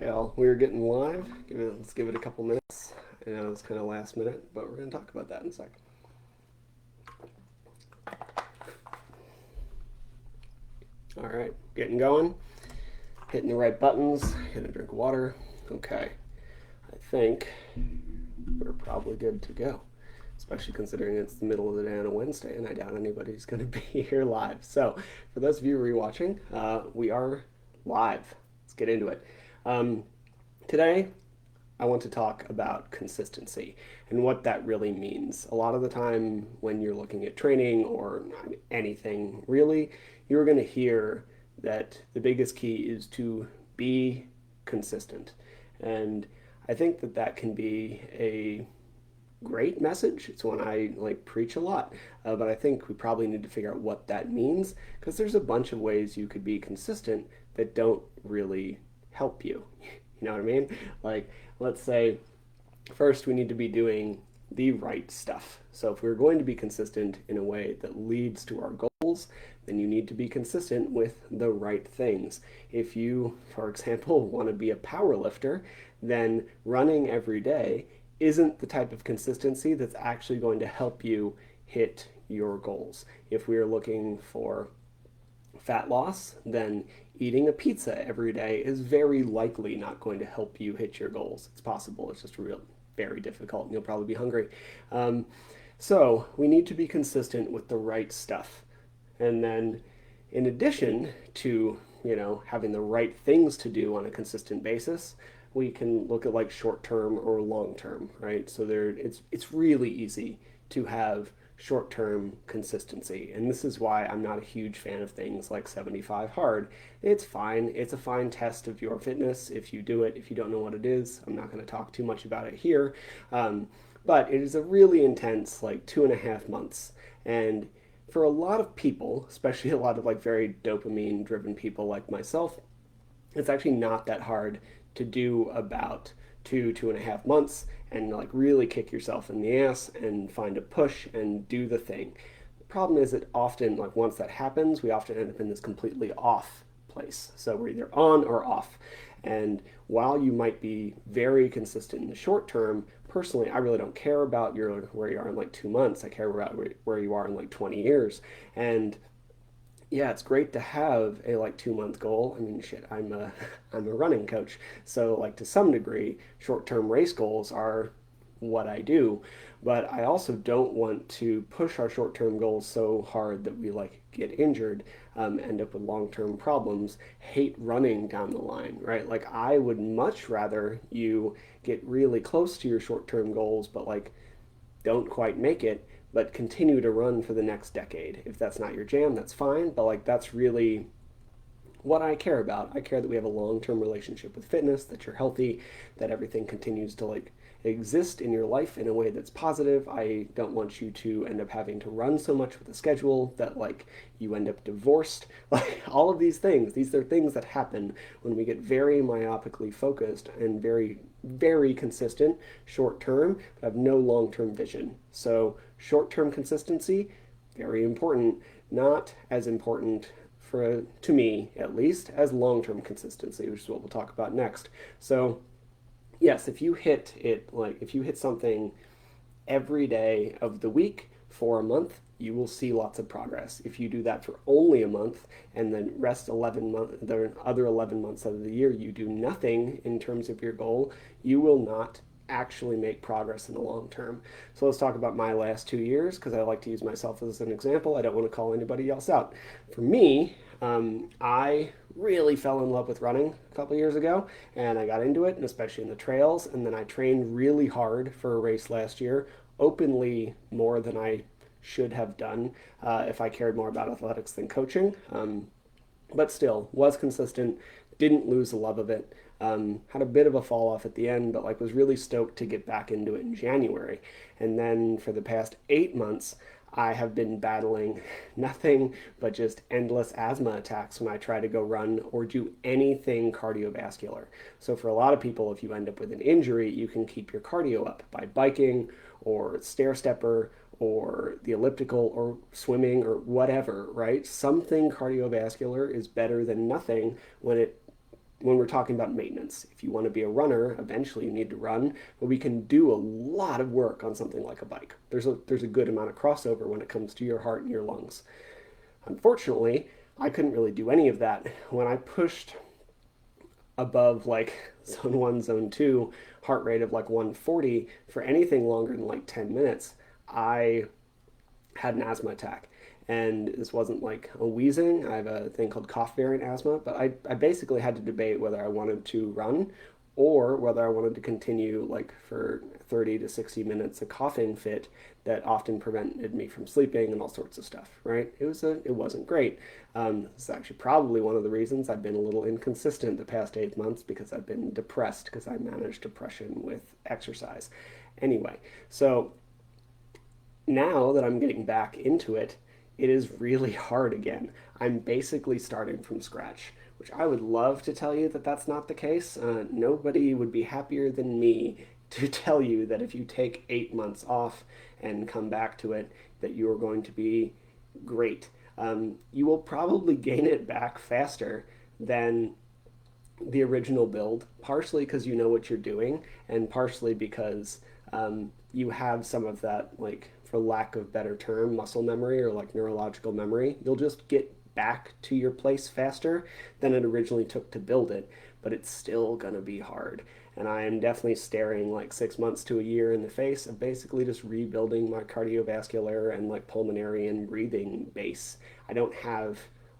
Okay, we're getting live. Let's give it a couple minutes. I know it's kind of last minute, but we're going to talk about that in a sec. All right, getting going. Hitting the right buttons. Hit a drink of water. Okay, I think we're probably good to go, especially considering it's the middle of the day on a Wednesday, and I doubt anybody's going to be here live. So, for those of you rewatching, we are live. Let's get into it. Today, I want to talk about consistency and what that really means. A lot of the time, when you're looking at training or anything really, you're going to hear that the biggest key is to be consistent. And I think that that can be a great message. It's one I preach a lot, but I think we probably need to figure out what that means because there's a bunch of ways you could be consistent that don't really help you. You know what I mean? Like, let's say first we need to be doing the right stuff. So if we're going to be consistent in a way that leads to our goals, then you need to be consistent with the right things. If you, for example, want to be a power lifter, then running every day isn't the type of consistency that's actually going to help you hit your goals. If we are looking for fat loss, then eating a pizza every day is very likely not going to help you hit your goals. It's possible, it's just real very difficult, and you'll probably be hungry. Um, so we need to be consistent with the right stuff. And then in addition to, having the right things to do on a consistent basis, we can look at like short term or long term, right? So it's really easy to have short term consistency. And this is why I'm not a huge fan of things like 75 hard. It's fine. It's a fine test of your fitness if you do it. If you don't know what it is, I'm not going to talk too much about it here. But it is a really intense, like 2.5 months. And for a lot of people, especially a lot of like very dopamine driven people like myself, it's actually not that hard to do about 2.5 months and like really kick yourself in the ass and find a push and do the thing. The problem is that often, like once that happens, we often end up in this completely off place. So we're either on or off. And while you might be very consistent in the short term, personally, I really don't care about where you are in like 2 months. I care about where you are in like 20 years. And yeah, it's great to have a like 2 month goal. I mean, shit, I'm a running coach, so like to some degree, short term race goals are what I do. But I also don't want to push our short term goals so hard that we like get injured, end up with long term problems, hate running down the line, right? Like I would much rather you get really close to your short term goals, but like don't quite make it, but continue to run for the next decade. If that's not your jam, that's fine. But like that's really what I care about. I care that we have a long-term relationship with fitness, that you're healthy, that everything continues to like exist in your life in a way that's positive. I don't want you to end up having to run so much with a schedule that like you end up divorced. Like all of these things, these are things that happen when we get very myopically focused and very consistent short term, but have no long-term vision. So short-term consistency, very important, not as important to me at least, as long-term consistency, which is what we'll talk about next. So yes, if you hit something every day of the week for a month, you will see lots of progress. If you do that for only a month and then the other 11 months of the year, you do nothing in terms of your goal, you will not actually make progress in the long term. So let's talk about my last 2 years because I like to use myself as an example. I don't want to call anybody else out. For me, I really fell in love with running a couple years ago and I got into it, and especially in the trails. And then I trained really hard for a race last year, openly more than I should have done if I cared more about athletics than coaching. But still, was consistent, didn't lose the love of it. Had a bit of a fall off at the end, but like was really stoked to get back into it in January. And then for the past 8 months, I have been battling nothing but just endless asthma attacks when I try to go run or do anything cardiovascular. So for a lot of people, if you end up with an injury, you can keep your cardio up by biking or stair stepper or the elliptical or swimming or whatever, right? Something cardiovascular is better than nothing when it when we're talking about maintenance. If you want to be a runner, eventually you need to run, but we can do a lot of work on something like a bike. There's a good amount of crossover when it comes to your heart and your lungs. Unfortunately, I couldn't really do any of that. When I pushed above like zone 1, zone 2, heart rate of like 140 for anything longer than like 10 minutes, I had an asthma attack. And this wasn't like a wheezing. I have a thing called cough variant asthma, but I basically had to debate whether I wanted to run or whether I wanted to continue like for 30 to 60 minutes a coughing fit that often prevented me from sleeping and all sorts of stuff, right? It wasn't great. It's actually probably one of the reasons I've been a little inconsistent the past 8 months because I've been depressed because I managed depression with exercise. Anyway, so now that I'm getting back into it, it is really hard again. I'm basically starting from scratch, which I would love to tell you that that's not the case. Nobody would be happier than me to tell you that if you take 8 months off and come back to it, that you are going to be great. You will probably gain it back faster than the original build, partially because you know what you're doing, and partially because you have some of that, like, for lack of better term, muscle memory or like neurological memory. You'll just get back to your place faster than it originally took to build it, but it's still going to be hard. And I am definitely staring like 6 months to a year in the face of basically just rebuilding my cardiovascular and like pulmonary and breathing base. I don't have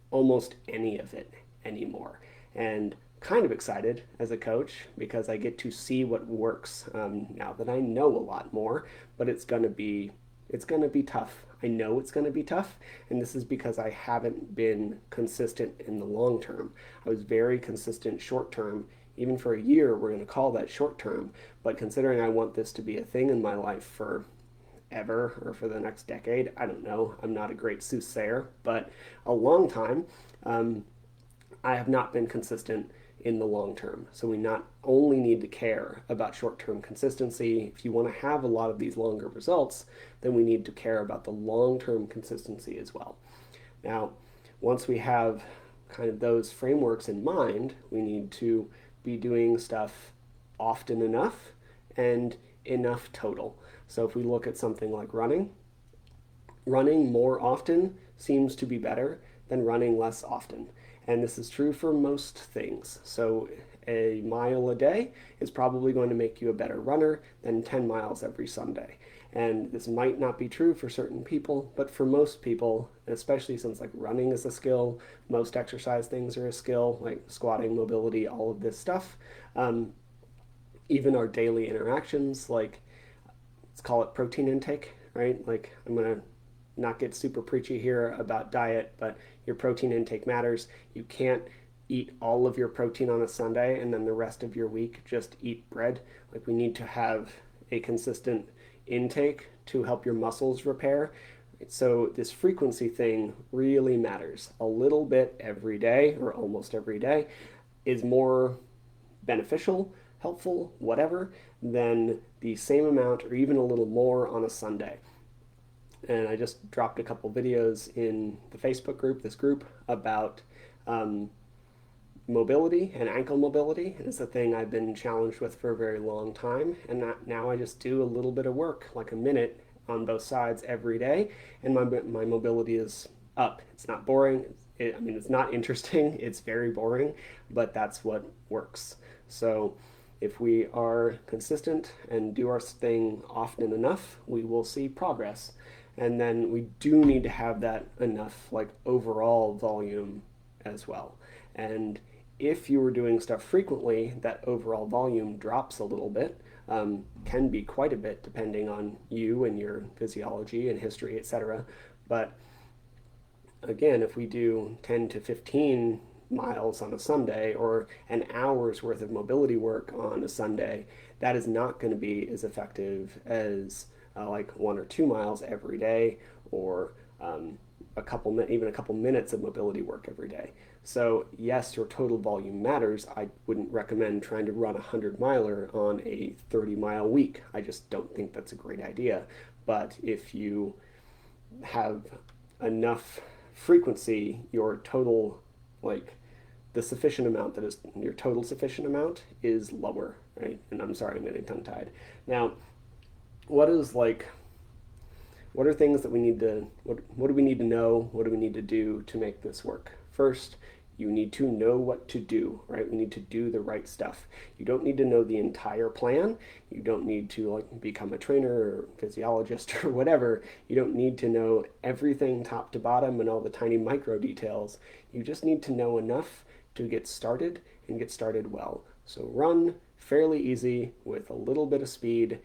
almost any of it anymore. And kind of excited as a coach because I get to see what works now that I know a lot more, but it's going to be tough. I know it's going to be tough, and this is because I haven't been consistent in the long term. I was very consistent short term. Even for a year, we're going to call that short term, but considering I want this to be a thing in my life for ever or for the next decade, I don't know. I'm not a great soothsayer, but a long time, I have not been consistent in the long term. So we not only need to care about short-term consistency. If you want to have a lot of these longer results, then we need to care about the long-term consistency as well. Now, once we have kind of those frameworks in mind, we need to be doing stuff often enough and enough total. So if we look at something like running more often seems to be better than running less often. And this is true for most things. So a mile a day is probably going to make you a better runner than 10 miles every Sunday. And this might not be true for certain people, but for most people, especially since like running is a skill, most exercise things are a skill, like squatting, mobility, all of this stuff. Even our daily interactions, like let's call it protein intake, right? Like I'm going to not get super preachy here about diet, but your protein intake matters. You can't eat all of your protein on a Sunday and then the rest of your week just eat bread. Like we need to have a consistent intake to help your muscles repair. So this frequency thing really matters. A little bit every day or almost every day is more beneficial, helpful, whatever, than the same amount or even a little more on a Sunday. And I just dropped a couple videos in the Facebook group, this group, about mobility and ankle mobility. It's a thing I've been challenged with for a very long time. And now I just do a little bit of work, like a minute on both sides every day, and my mobility is up. It's not boring. It's not interesting. It's very boring, but that's what works. So if we are consistent and do our thing often enough, we will see progress. And then we do need to have that enough like overall volume as well. And if you were doing stuff frequently, that overall volume drops a little bit, can be quite a bit depending on you and your physiology and history, etc. But again, if we do 10 to 15 miles on a Sunday or an hour's worth of mobility work on a Sunday, that is not going to be as effective as like 1 or 2 miles every day, or even a couple minutes of mobility work every day. So yes, your total volume matters. I wouldn't recommend trying to run a 100-miler on a 30-mile week. I just don't think that's a great idea. But if you have enough frequency, your total like the sufficient amount, that is your total sufficient amount, is lower, right? And I'm sorry, I'm getting tongue-tied. Now, what is like, what are things that we need to, what do we need to know? What do we need to do to make this work? First, you need to know what to do, right? We need to do the right stuff. You don't need to know the entire plan. You don't need to like become a trainer or physiologist or whatever. You don't need to know everything top to bottom and all the tiny micro details. You just need to know enough to get started and get started well. So run fairly easy with a little bit of speed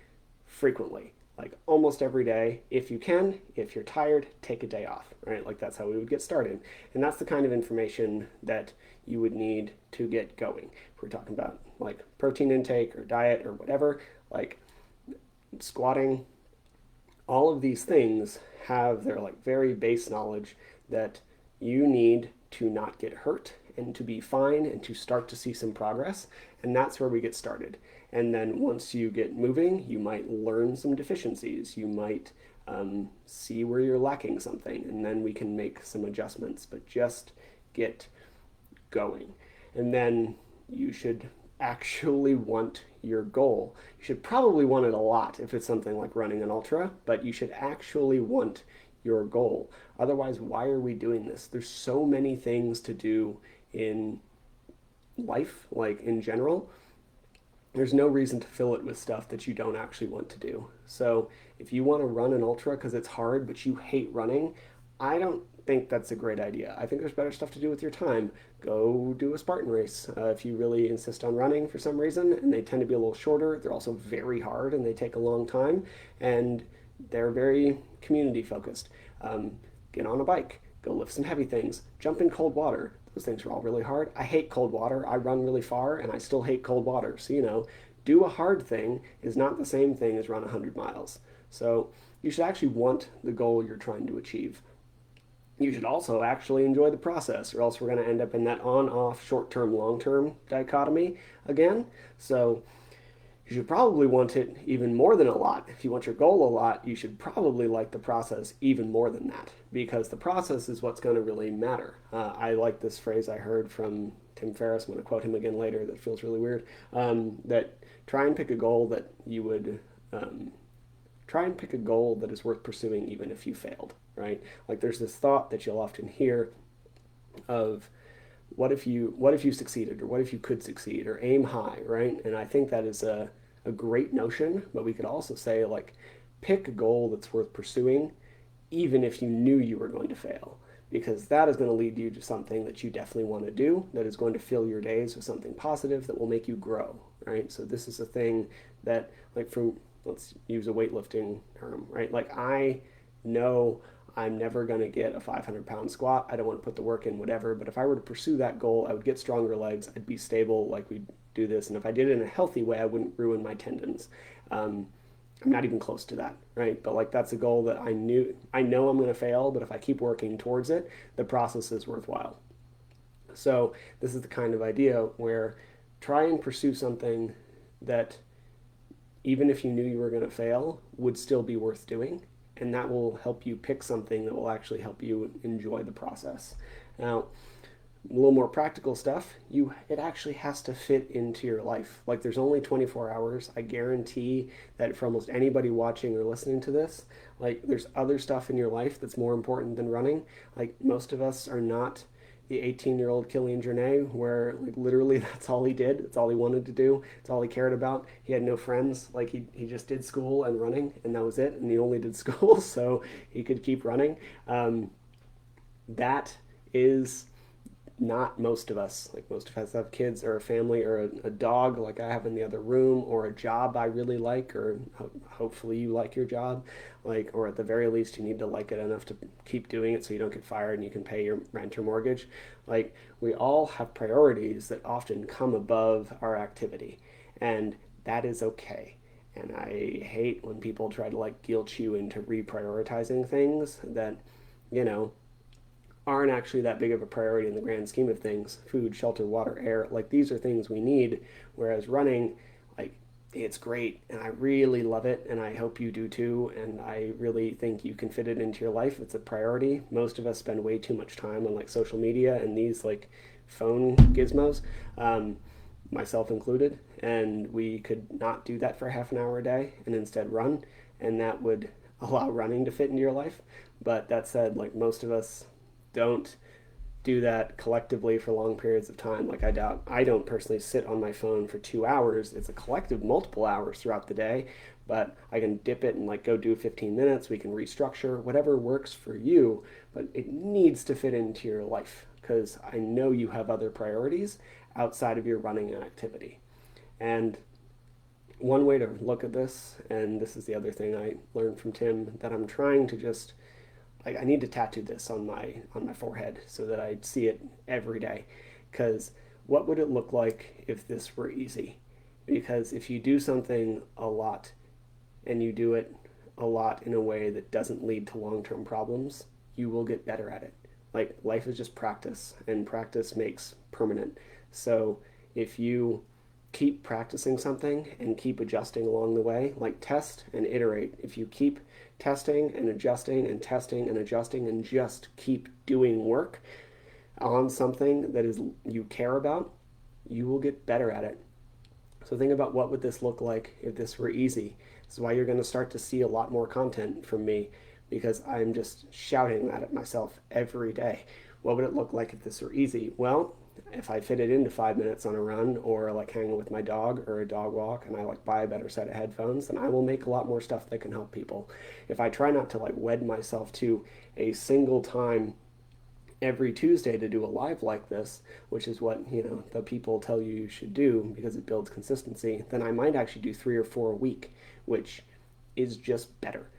frequently, like almost every day if you can. If you're tired, take a day off, right? Like that's how we would get started. And that's the kind of information that you would need to get going. If we're talking about like protein intake or diet or whatever, like squatting, all of these things have their like very base knowledge that you need to not get hurt and to be fine and to start to see some progress. And that's where we get started. And then once you get moving, you might learn some deficiencies. You might see where you're lacking something, and then we can make some adjustments, but just get going. And then you should actually want your goal. You should probably want it a lot if it's something like running an ultra, but you should actually want your goal. Otherwise, why are we doing this? There's so many things to do in life, like in general. There's no reason to fill it with stuff that you don't actually want to do. So if you want to run an ultra because it's hard, but you hate running, I don't think that's a great idea. I think there's better stuff to do with your time. Go do a Spartan race if you really insist on running for some reason, and they tend to be a little shorter. They're also very hard and they take a long time, and they're very community focused. Get on a bike, go lift some heavy things, jump in cold water. Those things are all really hard. I hate cold water. I run really far and I still hate cold water. So, do a hard thing is not the same thing as run 100 miles. So you should actually want the goal you're trying to achieve. You should also actually enjoy the process, or else we're going to end up in that on-off, short-term, long-term dichotomy again. So you should probably want it even more than a lot. If you want your goal a lot, you should probably like the process even more than that, because the process is what's going to really matter. I like this phrase I heard from Tim Ferriss. I'm going to quote him again later. That feels really weird. That try and pick a goal that you would try and pick a goal that is worth pursuing even if you failed, right? Like there's this thought that you'll often hear of what if you succeeded, or what if you could succeed, or aim high, right? And I think that is a great notion, but we could also say like pick a goal that's worth pursuing even if you knew you were going to fail, because that is going to lead you to something that you definitely want to do, that is going to fill your days with something positive that will make you grow, right? So this is a thing that, like, from, let's use a weightlifting term, right? Like I know I'm never going to get a 500-pound squat. I don't want to put the work in, whatever. But if I were to pursue that goal, I would get stronger legs. I'd be stable like we do this. And if I did it in a healthy way, I wouldn't ruin my tendons. I'm not even close to that, right? But like that's a goal that I know I'm going to fail, but if I keep working towards it, the process is worthwhile. So this is the kind of idea where try and pursue something that even if you knew you were going to fail, would still be worth doing. And that will help you pick something that will actually help you enjoy the process. Now, a little more practical stuff, it actually has to fit into your life. Like there's only 24 hours. I guarantee that for almost anybody watching or listening to this, like there's other stuff in your life that's more important than running. Like most of us are not the 18-year-old Kilian Jornet, where like literally that's all he did. It's all he wanted to do. It's all he cared about. He had no friends. Like he just did school and running, and that was it. And he only did school, so he could keep running. That is not most of us. Like most of us have kids or a family or a dog like I have in the other room, or a job I really like, or hopefully you like your job, like, or at the very least you need to like it enough to keep doing it so you don't get fired and you can pay your rent or mortgage. Like we all have priorities that often come above our activity, and that is okay. And I hate when people try to like guilt you into reprioritizing things that, aren't actually that big of a priority in the grand scheme of things. Food, shelter, water, air, like these are things we need. Whereas running, like it's great and I really love it and I hope you do too. And I really think you can fit it into your life. It's a priority. Most of us spend way too much time on like social media and these like phone gizmos, myself included, and we could not do that for half an hour a day and instead run, and that would allow running to fit into your life. But that said, like most of us don't do that collectively for long periods of time. Like I don't personally sit on my phone for 2 hours. It's a collective multiple hours throughout the day, but I can dip it and like go do 15 minutes. We can restructure whatever works for you, but it needs to fit into your life because I know you have other priorities outside of your running activity. And one way to look at this, and this is the other thing I learned from Tim, that I'm trying to just like I need to tattoo this on my forehead so that I see it every day. Because what would it look like if this were easy? Because if you do something a lot and you do it a lot in a way that doesn't lead to long-term problems, you will get better at it. Like life is just practice, and practice makes permanent. So if you keep practicing something and keep adjusting along the way, like test and iterate. If you keep testing and adjusting and testing and adjusting and just keep doing work on something that is you care about, you will get better at it. So think about what would this look like if this were easy. This is why you're going to start to see a lot more content from me because I'm just shouting that at myself every day. What would it look like if this were easy? Well, if I fit it into 5 minutes on a run or like hanging with my dog or a dog walk and I like buy a better set of headphones, then I will make a lot more stuff that can help people. If I try not to like wed myself to a single time every Tuesday to do a live like this, which is what, the people tell you should do because it builds consistency, then I might actually do 3 or 4 a week, which is just better.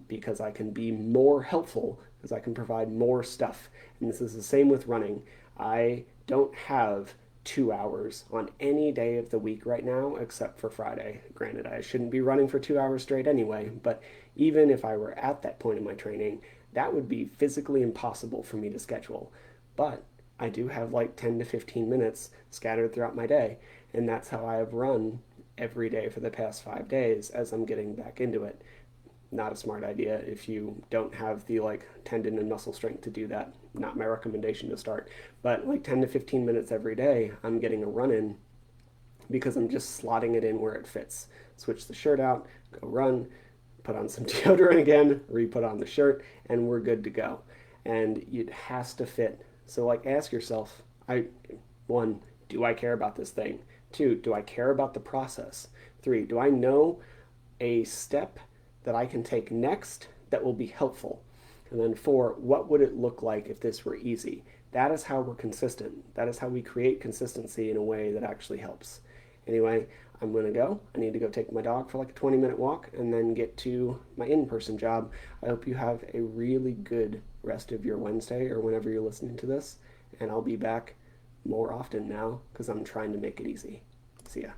Because I can be more helpful, because I can provide more stuff. And this is the same with running. I don't have 2 hours on any day of the week right now except for Friday. Granted, I shouldn't be running for 2 hours straight anyway, but even if I were at that point in my training, that would be physically impossible for me to schedule. But I do have like 10 to 15 minutes scattered throughout my day, and that's how I have run every day for the past 5 days as I'm getting back into it. Not a smart idea if you don't have the like tendon and muscle strength to do that. Not my recommendation to start, but like 10 to 15 minutes every day I'm getting a run in because I'm just slotting it in where it fits. Switch the shirt out, go run, put on some deodorant again, re-put on the shirt, and we're good to go. And it has to fit. So like ask yourself, one, do I care about this thing? Two, do I care about the process? Three, do I know a step that I can take next that will be helpful? And then four, what would it look like if this were easy? That is how we're consistent. That is how we create consistency in a way that actually helps. Anyway, I'm going to go. I need to go take my dog for like a 20-minute walk and then get to my in-person job. I hope you have a really good rest of your Wednesday or whenever you're listening to this. And I'll be back more often now because I'm trying to make it easy. See ya.